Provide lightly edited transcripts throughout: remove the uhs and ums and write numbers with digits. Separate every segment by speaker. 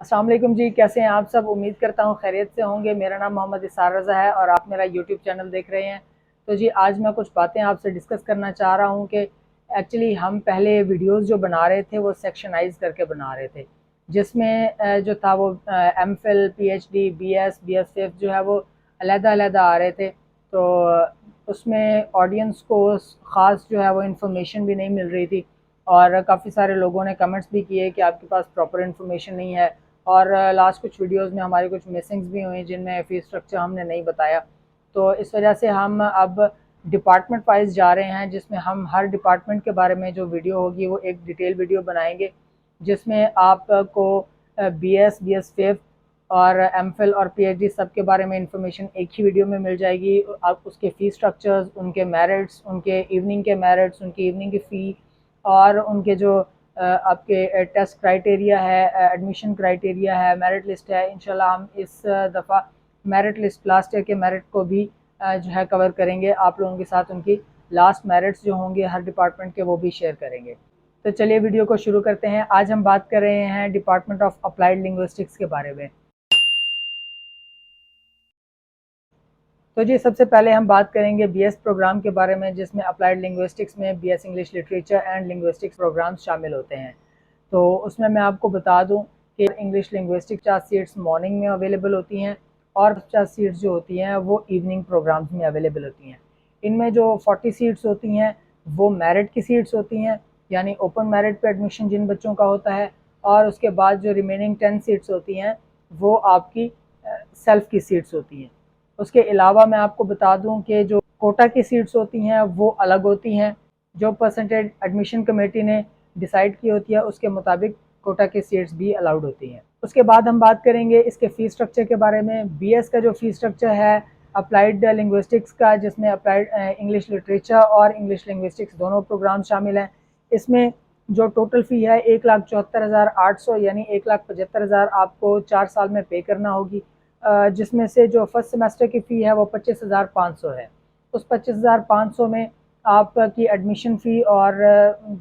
Speaker 1: अस्सलाम वालेकुम जी, कैसे हैं आप सब। उम्मीद करता हूँ खैरियत से होंगे। मेरा नाम मोहम्मद इसार रज़ा है और आप मेरा यूट्यूब चैनल देख रहे हैं। तो जी आज मैं कुछ बातें आपसे डिस्कस करना चाह रहा हूँ कि एक्चुअली हम पहले वीडियोस जो बना रहे थे वो सेक्शनाइज करके बना रहे थे, जिसमें जो था वो एमफिल, पीएचडी, बीएस, बीएसएफ जो है वो अलग-अलग आ रहे थे। तो उसमें ऑडियंस को ख़ास जो है वो इन्फॉर्मेशन भी नहीं मिल रही थी और काफ़ी सारे लोगों ने कमेंट्स भी किए कि आपके पास प्रॉपर इन्फॉर्मेशन नहीं है। और लास्ट कुछ वीडियोस में हमारी कुछ मिसिंग्स भी हुई जिनमें फ़ीस स्ट्रक्चर हमने नहीं बताया। तो इस वजह से हम अब डिपार्टमेंट वाइज जा रहे हैं, जिसमें हम हर डिपार्टमेंट के बारे में जो वीडियो होगी वो एक डिटेल वीडियो बनाएंगे, जिसमें आपको बीएस, बीएसएफ और एमफिल और पीएचडी सब के बारे में इंफॉर्मेशन एक ही वीडियो में मिल जाएगी। आप उसके फ़ीस स्ट्रक्चर्स, उनके मेरिट्स, उनके इवनिंग के मेरिट्स, उनकी इवनिंग की फ़ी और उनके जो आपके टेस्ट क्राइटेरिया है, एडमिशन क्राइटेरिया है, मेरिट लिस्ट है। इंशाल्लाह हम इस दफ़ा मेरिट लिस्ट, लास्ट ईयर के मेरिट को भी जो है कवर करेंगे। आप लोगों के साथ उनकी लास्ट मेरिट्स जो होंगे हर डिपार्टमेंट के वो भी शेयर करेंगे। तो चलिए वीडियो को शुरू करते हैं। आज हम बात कर रहे हैं डिपार्टमेंट ऑफ अप्लाइड लिंग्विस्टिक्स के बारे में। तो जी सबसे पहले हम बात करेंगे बीएस प्रोग्राम के बारे में, जिसमें अप्लाइड लिंग्विस्टिक्स में BS English literature and linguistics programmes शामिल होते हैं। तो उसमें मैं आपको बता दूं कि इंग्लिश लिंग्विस्टिक 50 सीट्स मॉर्निंग में अवेलेबल होती हैं और 50 सीट्स जो होती हैं वो इवनिंग प्रोग्राम्स में अवेलेबल होती हैं। इनमें जो 40 सीट्स होती हैं वो मेरिट की सीट्स होती हैं, यानी ओपन मेरिट पे एडमिशन जिन बच्चों का होता है, और उसके बाद जो रिमेनिंग 10 सीट्स होती हैं वो आपकी सेल्फ की सीट्स होती हैं। उसके अलावा मैं आपको बता दूं कि जो कोटा की सीट्स होती हैं वो अलग होती हैं। जो परसेंटेज एडमिशन कमेटी ने डिसाइड की होती है उसके मुताबिक कोटा की सीट्स भी अलाउड होती हैं। उसके बाद हम बात करेंगे इसके फ़ीस स्ट्रक्चर के बारे में। बीएस का जो फ़ीस स्ट्रक्चर है अप्लाइड लिंग्विस्टिक्स का, जिसमें अप्लाइड इंग्लिश लिटरेचर और इंग्लिश लिंग्विस्टिक्स दोनों प्रोग्राम शामिल हैं, इसमें जो टोटल फ़ी है 1,74,800 यानी 1,75,000 आपको 4 साल में पे करना होगी, जिसमें से जो फर्स्ट सेमेस्टर की फ़ी है वो 25,500 है। उस 25,500 में आपकी एडमिशन फ़ी और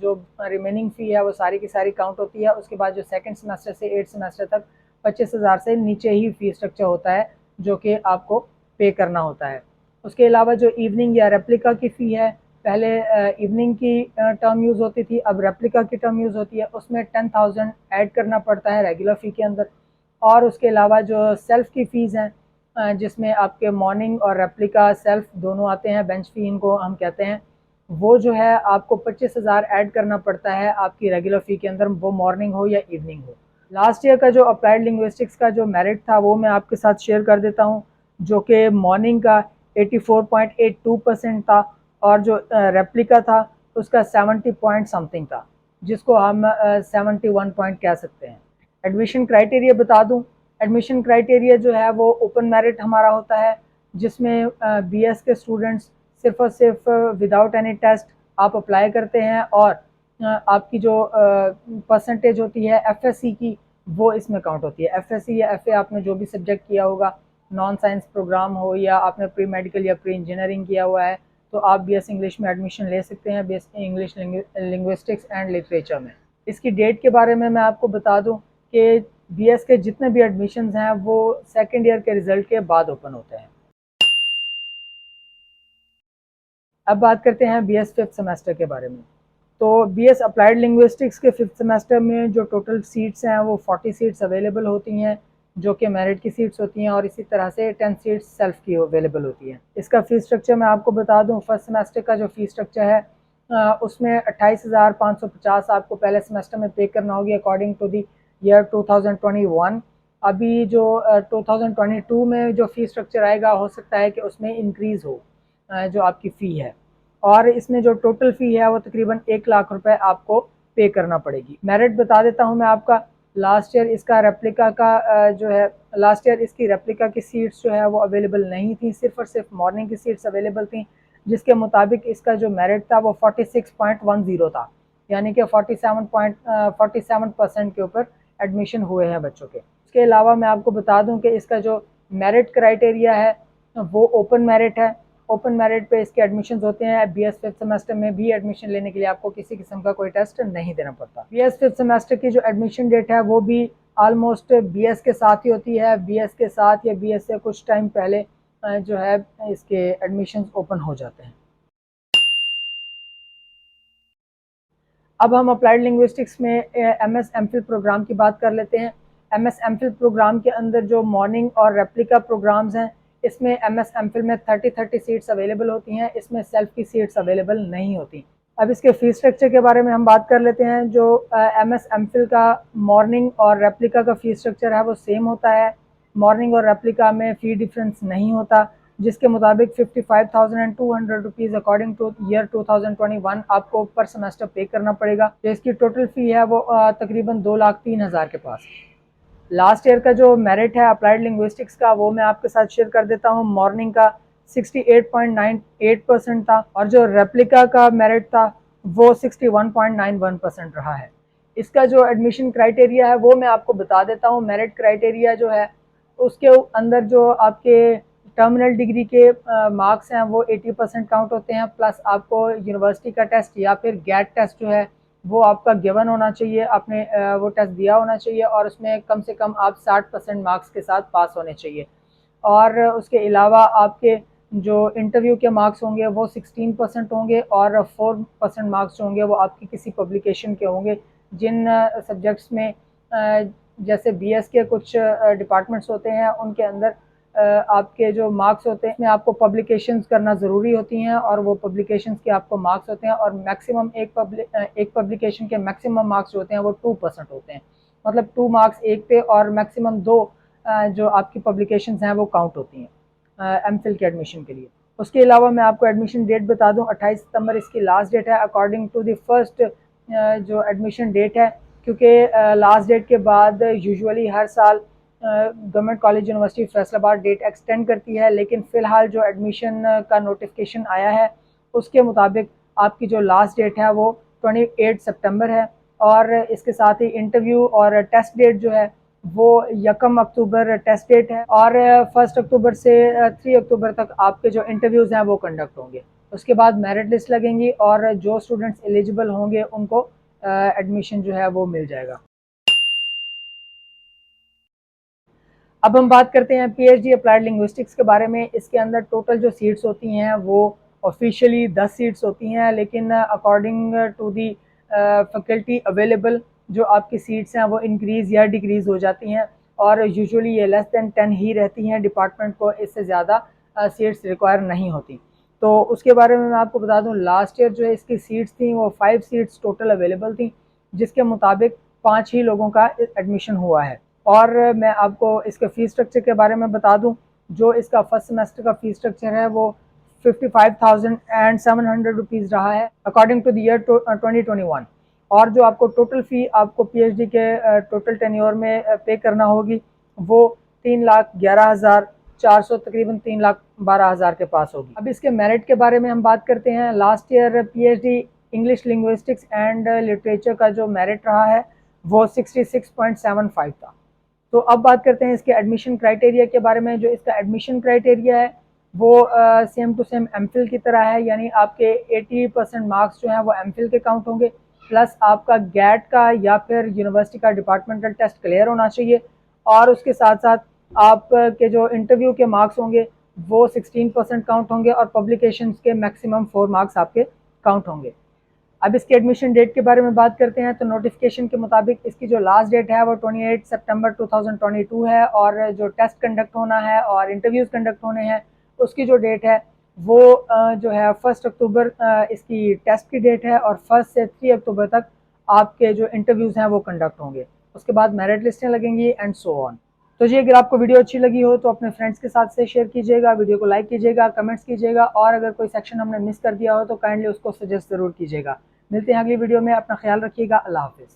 Speaker 1: जो रिमेनिंग फ़ी है वो सारी की सारी काउंट होती है। उसके बाद जो सेकंड सेमेस्टर से 8 सेमेस्टर तक 25,000 से नीचे ही फ़ी स्ट्रक्चर होता है जो कि आपको पे करना होता है। उसके अलावा जो इवनिंग या रेप्लिका की फ़ी है, पहले इवनिंग की टर्म यूज़ होती थी, अब रेप्लिका की टर्म यूज़ होती है। उसमें 10,000 ऐड करना पड़ता है रेगुलर फ़ी के अंदर। और उसके अलावा जो सेल्फ़ की फ़ीस हैं, जिसमें आपके मॉर्निंग और रेप्लिका सेल्फ़ दोनों आते हैं, बेंच फ़ी इनको हम कहते हैं, वो जो है आपको 25,000 ऐड करना पड़ता है आपकी रेगुलर फ़ी के अंदर, वो मॉर्निंग हो या इवनिंग हो। लास्ट ईयर का जो अप्लाइड लिंग्विस्टिक्स का जो मेरिट था वो मैं आपके साथ शेयर कर देता हूँ, जो कि मॉर्निंग का 84.82% था और जो रेप्लिका था उसका 70 पॉइंट समथिंग था, जिसको हम 71 पॉइंट कह सकते हैं। एडमिशन क्राइटेरिया बता दूं, एडमिशन क्राइटेरिया जो है वो ओपन मेरिट हमारा होता है, जिसमें बीएस के स्टूडेंट्स सिर्फ और सिर्फ विदाउट एनी टेस्ट आप अप्लाई करते हैं और आपकी जो परसेंटेज होती है एफएससी की वो इसमें काउंट होती है। एफएससी या एफए आपने जो भी सब्जेक्ट किया होगा, नॉन साइंस प्रोग्राम हो या आपने प्री मेडिकल या प्री इंजीनियरिंग किया हुआ है, तो आप बीएस इंग्लिश में एडमिशन ले सकते हैं, BS English linguistics and literature में। इसकी डेट के बारे में मैं आपको बता दूं कि बीएस के जितने भी एडमिशन्स हैं वो सेकेंड ईयर के रिजल्ट के बाद ओपन होते हैं। अब बात करते हैं बीएस फिफ्थ सेमेस्टर के बारे में। तो बीएस अप्लाइड लिंग्विस्टिक्स के फिफ्थ सेमेस्टर में जो टोटल सीट्स हैं वो 40 सीट्स अवेलेबल होती हैं, जो कि मेरिट की सीट्स होती हैं, और इसी तरह से 10 सीट्स सेल्फ की अवेलेबल होती हैं। इसका फ़ीस स्ट्रक्चर मैं आपको बता दूं, फर्स्ट सेमेस्टर का जो फ़ीस स्ट्रक्चर है उसमें 28,550 आपको पहले सेमेस्टर में पे करना होगी अकॉर्डिंग टू दी ईयर 2021। अभी जो 2022 में जो फ़ीस स्ट्रक्चर आएगा हो सकता है कि उसमें इंक्रीज़ हो जो आपकी फ़ी है, और इसमें जो टोटल फ़ी है वो तकरीबन 1 लाख रुपए आपको पे करना पड़ेगी। मेरिट बता देता हूँ मैं आपका। लास्ट ईयर इसका रेप्लिका का जो है, लास्ट ईयर इसकी रेप्लिका की सीट्स जो है वो अवेलेबल नहीं थी, सिर्फ और सिर्फ मॉर्निंग की सीट्स अवेलेबल थी, जिसके मुताबिक इसका जो मेरिट था वो 46.10 था, यानी कि 47% के ऊपर एडमिशन हुए हैं बच्चों के। इसके अलावा मैं आपको बता दूं कि इसका जो मेरिट क्राइटेरिया है वो ओपन मेरिट है। ओपन मेरिट पे इसके एडमिशन होते हैं। BS 5th सेमेस्टर में भी एडमिशन लेने के लिए आपको किसी किस्म का कोई टेस्ट नहीं देना पड़ता। BS 5th सेमेस्टर की जो एडमिशन डेट है वो भी ऑलमोस्ट BS के साथ ही होती है। BS के साथ या BS से कुछ टाइम पहले जो है इसके एडमिशन ओपन हो जाते हैं। अब हम अप्लाइड लिंग्विस्टिक्स में MS MPhil प्रोग्राम की बात कर लेते हैं। MS MPhil प्रोग्राम के अंदर जो मॉर्निंग और रेप्लिका प्रोग्राम्स हैं, इसमें MS MPhil में 30 सीट्स अवेलेबल होती हैं। इसमें सेल्फ की सीट्स अवेलेबल नहीं होती। अब इसके फीस स्ट्रक्चर के बारे में हम बात कर लेते हैं। जो MS MPhil का मॉर्निंग और रेप्लिका का फीस स्ट्रक्चर है वो सेम होता है। मॉर्निंग और रेप्लिका में फ़ी डिफरेंस नहीं होता, जिसके मुताबिक 55,200 रुपीज़ अकॉर्डिंग टू ईयर 2021 आपको पर सेमेस्टर पे करना पड़ेगा। तो इसकी टोटल फ़ी है वो तकरीबन 2,03,000 के पास। लास्ट ईयर का जो मेरिट है अप्लाइड लिंग्विस्टिक्स का वो मैं आपके साथ शेयर कर देता हूँ। मॉर्निंग का 68.98% था और जो रेप्लिका का मेरिट था वो 61.91% रहा है। इसका जो एडमिशन क्राइटेरिया है वो मैं आपको बता देता हूँ। मेरिट क्राइटेरिया जो है उसके अंदर जो आपके टर्मिनल डिग्री के मार्क्स हैं वो 80% काउंट होते हैं, प्लस आपको यूनिवर्सिटी का टेस्ट या फिर गेट टेस्ट जो है वो आपका गिवन होना चाहिए, आपने वो टेस्ट दिया होना चाहिए और उसमें कम से कम आप 60% मार्क्स के साथ पास होने चाहिए। और उसके अलावा आपके जो इंटरव्यू के मार्क्स होंगे वो 16% होंगे और 4% मार्क्स जो होंगे वो आपकी किसी पब्लिकेशन के होंगे। जिन सब्जेक्ट्स में जैसे BS के कुछ डिपार्टमेंट्स होते हैं उनके अंदर आपके जो मार्क्स होते हैं आपको पब्लिकेशंस करना ज़रूरी होती हैं और वो पब्लिकेशंस के आपको मार्क्स होते हैं और मैक्सिमम एक पब्लिकेशन के मैक्सिमम मार्क्स जो होते हैं वो 2% होते हैं। मतलब 2 मार्क्स एक पे और मैक्सिमम 2 जो आपकी पब्लिकेशंस हैं वो काउंट होती हैं MPhil के एडमिशन के लिए। उसके अलावा मैं आपको एडमिशन डेट बता दूं, 28 सितंबर इसकी लास्ट डेट है अकॉर्डिंग टू द फर्स्ट जो एडमिशन डेट है, क्योंकि लास्ट डेट के बाद यूजुअली हर साल government college university Faisalabad date extend करती है, लेकिन फ़िलहाल जो एडमिशन का नोटिफिकेशन आया है उसके मुताबिक आपकी जो लास्ट डेट है वो 28 सितंबर है और इसके साथ ही इंटरव्यू और टेस्ट डेट जो है वो 1 अक्टूबर टेस्ट डेट है और 1 अक्टूबर से 3 अक्टूबर तक आपके जो इंटरव्यूज़ हैं वो कंडक्ट होंगे। उसके बाद मेरिट लिस्ट लगेंगी और जो स्टूडेंट्स एलिजिबल होंगे उनको एडमिशन जो है वो मिल जाएगा। अब हम बात करते हैं PhD अप्लाइड लिंग्विस्टिक्स के बारे में। इसके अंदर टोटल जो सीट्स होती हैं वो ऑफिशियली 10 सीट्स होती हैं, लेकिन according to the faculty available जो आपकी सीट्स हैं वो इंक्रीज़ या डिक्रीज़ हो जाती हैं और यूजुअली ये लेस दैन 10 ही रहती हैं। डिपार्टमेंट को इससे ज़्यादा सीट्स रिक्वायर नहीं होती। तो उसके बारे में मैं आपको बता दूं, लास्ट ईयर जो है इसकी सीट्स थी वो 5 सीट्स टोटल अवेलेबल थी, जिसके मुताबिक 5 ही लोगों का एडमिशन हुआ है। और मैं आपको इसके फ़ीस स्ट्रक्चर के बारे में बता दूं, जो इसका फर्स्ट सेमेस्टर का फ़ीस स्ट्रक्चर है वो 55,700 रुपीज़ रहा है अकॉर्डिंग टू द ईयर 2021। और जो आपको टोटल फ़ी आपको PhD के टोटल टेन्योर में पे करना होगी वो 3,11,400 तकरीबन 3,12,000 के पास होगी। अब इसके मेरिट के बारे में हम बात करते हैं। Last year PhD English linguistics and literature का जो मेरिट रहा है वो 66.75 था। तो अब बात करते हैं इसके एडमिशन क्राइटेरिया के बारे में। जो इसका एडमिशन क्राइटेरिया है वो सेम टू सेम MPhil की तरह है, यानी आपके 80% मार्क्स जो हैं वो MPhil के काउंट होंगे, प्लस आपका गेट का या फिर यूनिवर्सिटी का डिपार्टमेंटल टेस्ट क्लियर होना चाहिए और उसके साथ साथ आपके जो इंटरव्यू के मार्क्स होंगे वो 16% काउंट होंगे और पब्लिकेशंस के मैक्सिमम 4 मार्क्स आपके काउंट होंगे। अब इसके एडमिशन डेट के बारे में बात करते हैं। तो नोटिफिकेशन के मुताबिक इसकी जो लास्ट डेट है वो 28 सितंबर 2022 है और जो टेस्ट कंडक्ट होना है और इंटरव्यूज़ कंडक्ट होने हैं उसकी जो डेट है वो जो है 1 अक्टूबर इसकी टेस्ट की डेट है और 1 से 3 अक्टूबर तक आपके जो इंटरव्यूज़ हैं वो कंडक्ट होंगे। उसके बाद मेरिट लिस्टें लगेंगी एंड सो ऑन। तो जी अगर आपको वीडियो अच्छी लगी हो तो अपने फ्रेंड्स के साथ से शेयर कीजिएगा, वीडियो को लाइक कीजिएगा, कमेंट्स कीजिएगा और अगर कोई सेक्शन हमने मिस कर दिया हो तो काइंडली उसको सजेस्ट ज़रूर कीजिएगा। मिलते हैं अगली वीडियो में, अपना ख्याल रखिएगा। अल्लाह हाफिज़।